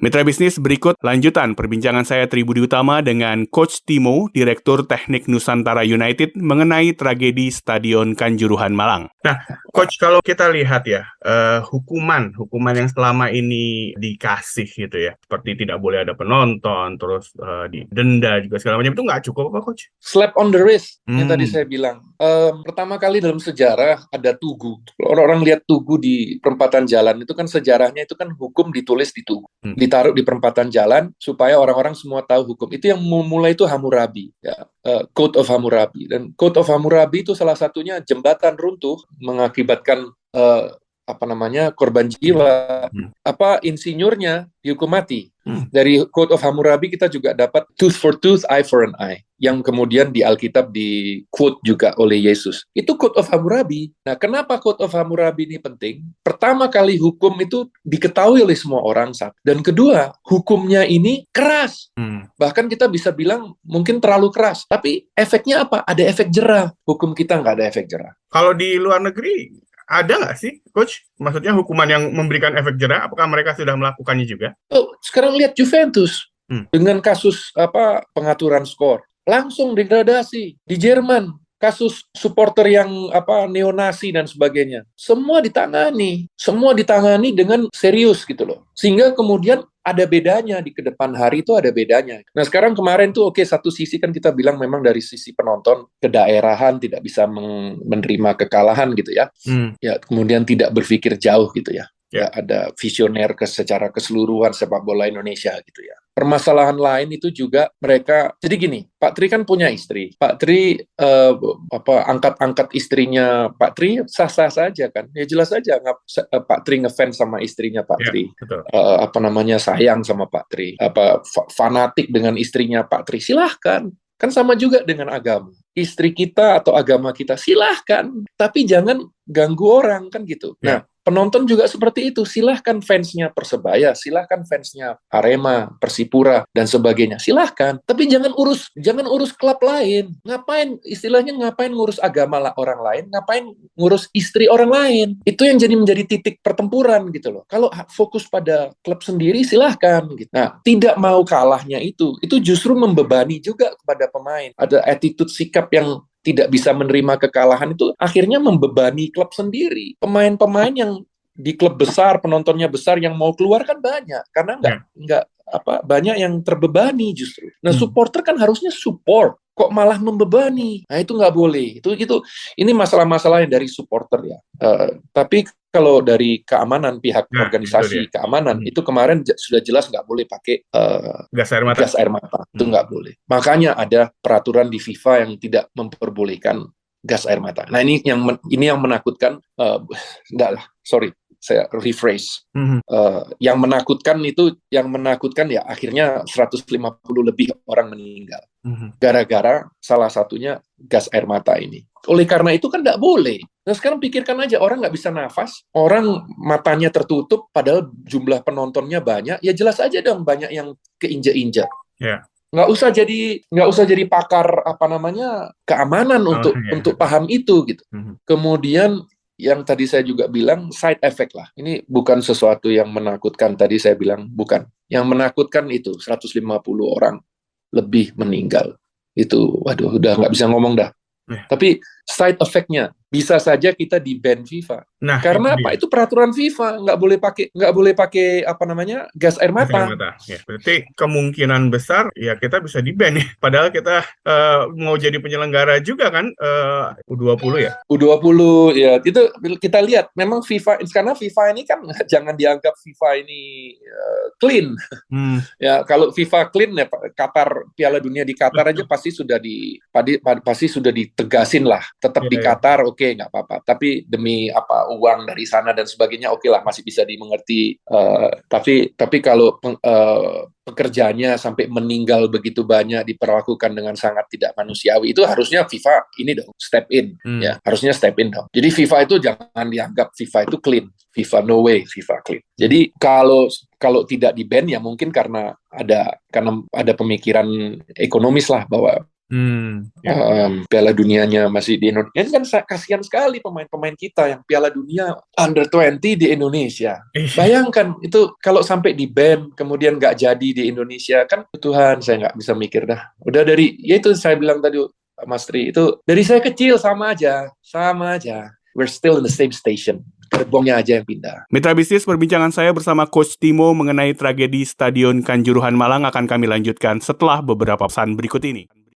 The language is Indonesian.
Mitra bisnis, berikut lanjutan perbincangan saya Tri Budi Utama dengan Coach Timo, Direktur Teknik Nusantara United, mengenai tragedi Stadion Kanjuruhan Malang. Nah, Coach, kalau kita lihat ya, hukuman yang selama ini dikasih gitu ya, seperti tidak boleh ada penonton, terus didenda juga segala macam, itu nggak cukup apa, Coach? Slap on the wrist, yang tadi saya bilang. Pertama kali dalam sejarah ada tugu. Kalau orang lihat tugu di perempatan jalan, itu kan sejarahnya itu kan hukum ditulis di tugu. Ditaruh di perempatan jalan, supaya orang-orang semua tahu hukum. Itu yang memulai itu Hammurabi. Ya. Code of Hammurabi. Dan Code of Hammurabi itu salah satunya jembatan runtuh, mengakibatkan korban jiwa. Insinyurnya dihukum mati. Dari Code of Hammurabi kita juga dapat tooth for tooth, eye for an eye, yang kemudian di Alkitab di quote juga oleh Yesus. Itu Code of Hammurabi. Nah, kenapa Code of Hammurabi ini penting? Pertama kali hukum itu diketahui oleh semua orang, dan kedua, hukumnya ini keras. Bahkan kita bisa bilang mungkin terlalu keras, tapi efeknya apa? Ada efek jera. Hukum kita nggak ada efek jera. Kalau di luar negeri ada nggak sih, Coach? Maksudnya hukuman yang memberikan efek jera, apakah mereka sudah melakukannya juga? Sekarang lihat Juventus dengan kasus pengaturan skor, langsung degradasi. Di Jerman, kasus supporter yang neonasi dan sebagainya, semua ditangani dengan serius gitu loh. Sehingga kemudian ada bedanya di kedepan hari itu ada bedanya. Nah sekarang kemarin tuh satu sisi kan kita bilang memang dari sisi penonton kedaerahan tidak bisa menerima kekalahan gitu ya. Ya kemudian tidak berpikir jauh gitu ya. Ya ada visioner secara keseluruhan sepak bola Indonesia gitu ya. Permasalahan lain itu juga mereka, jadi gini, Pak Tri kan punya istri. Pak Tri angkat istrinya Pak Tri sah-sah saja kan. Ya jelas saja Pak Tri ngefans sama istrinya Pak Tri. Sayang sama Pak Tri. Fanatik dengan istrinya Pak Tri. Silahkan. Kan sama juga dengan agama. Istri kita atau agama kita silahkan. Tapi jangan ganggu orang kan gitu. Nah, penonton juga seperti itu. Silahkan fansnya Persebaya, silahkan fansnya Arema, Persipura, dan sebagainya. Silahkan. Tapi jangan urus klub lain. Ngapain ngurus agama orang lain? Ngapain ngurus istri orang lain? Itu yang menjadi titik pertempuran gitu loh. Kalau fokus pada klub sendiri, silahkan. Gitu. Nah, tidak mau kalahnya itu justru membebani juga kepada pemain. Ada attitude sikap yang tidak bisa menerima kekalahan itu akhirnya membebani klub sendiri. Pemain-pemain yang di klub besar, penontonnya besar yang mau keluar kan banyak karena nggak banyak yang terbebani justru. Nah, supporter kan harusnya support, kok malah membebani. Nah, itu nggak boleh. Ini masalah-masalah yang dari supporter ya. Tapi kalau dari keamanan pihak organisasi keamanan itu kemarin sudah jelas nggak boleh pakai gas air mata. Itu nggak boleh. Makanya ada peraturan di FIFA yang tidak memperbolehkan gas air mata. Nah ini yang menakutkan. Saya rephrase. Yang menakutkan ya akhirnya 150 lebih orang meninggal. Gara-gara salah satunya gas air mata ini. Oleh karena itu kan nggak boleh. Nah sekarang pikirkan aja, orang nggak bisa nafas, orang matanya tertutup, padahal jumlah penontonnya banyak, ya jelas aja dong banyak yang keinjak-injak. Nggak usah jadi pakar keamanan untuk paham itu gitu. Kemudian yang tadi saya juga bilang side effect lah. Ini bukan sesuatu yang menakutkan, tadi saya bilang bukan. Yang menakutkan itu 150 orang lebih meninggal. Itu waduh udah nggak bisa ngomong dah. Tapi side effect-nya bisa saja kita di-ban FIFA. Nah, karena itu peraturan FIFA, nggak boleh pakai gas air mata. Ya, berarti kemungkinan besar ya kita bisa di-ban ya. Padahal kita mau jadi penyelenggara juga kan U20 ya. U20 ya, itu kita lihat memang FIFA, karena FIFA ini kan jangan dianggap FIFA ini clean. Ya, kalau FIFA clean ya Qatar, Piala Dunia di Qatar aja pasti sudah ditegasin lah. Tetap di Qatar nggak apa-apa. Tapi demi uang dari sana dan sebagainya lah masih bisa dimengerti. Tapi kalau pekerjaannya sampai meninggal begitu banyak, diperlakukan dengan sangat tidak manusiawi, itu harusnya FIFA ini dong step in. Ya harusnya step in dong. Jadi FIFA itu jangan dianggap FIFA itu clean. FIFA no way, FIFA clean. Jadi kalau tidak di ban ya mungkin karena ada pemikiran ekonomis lah, bahwa Piala dunianya masih di Indonesia. Ini kan kasihan sekali pemain-pemain kita yang Piala Dunia Under 20 di Indonesia. Bayangkan itu kalau sampai di ban, kemudian nggak jadi di Indonesia, kan Tuhan, saya nggak bisa mikir dah. Udah dari, ya itu saya bilang tadi, Mas Tri, itu dari saya kecil sama aja. We're still in the same station. Gerbongnya aja yang pindah. Mitra bisnis, perbincangan saya bersama Coach Timo mengenai tragedi Stadion Kanjuruhan Malang akan kami lanjutkan setelah beberapa pesan berikut ini.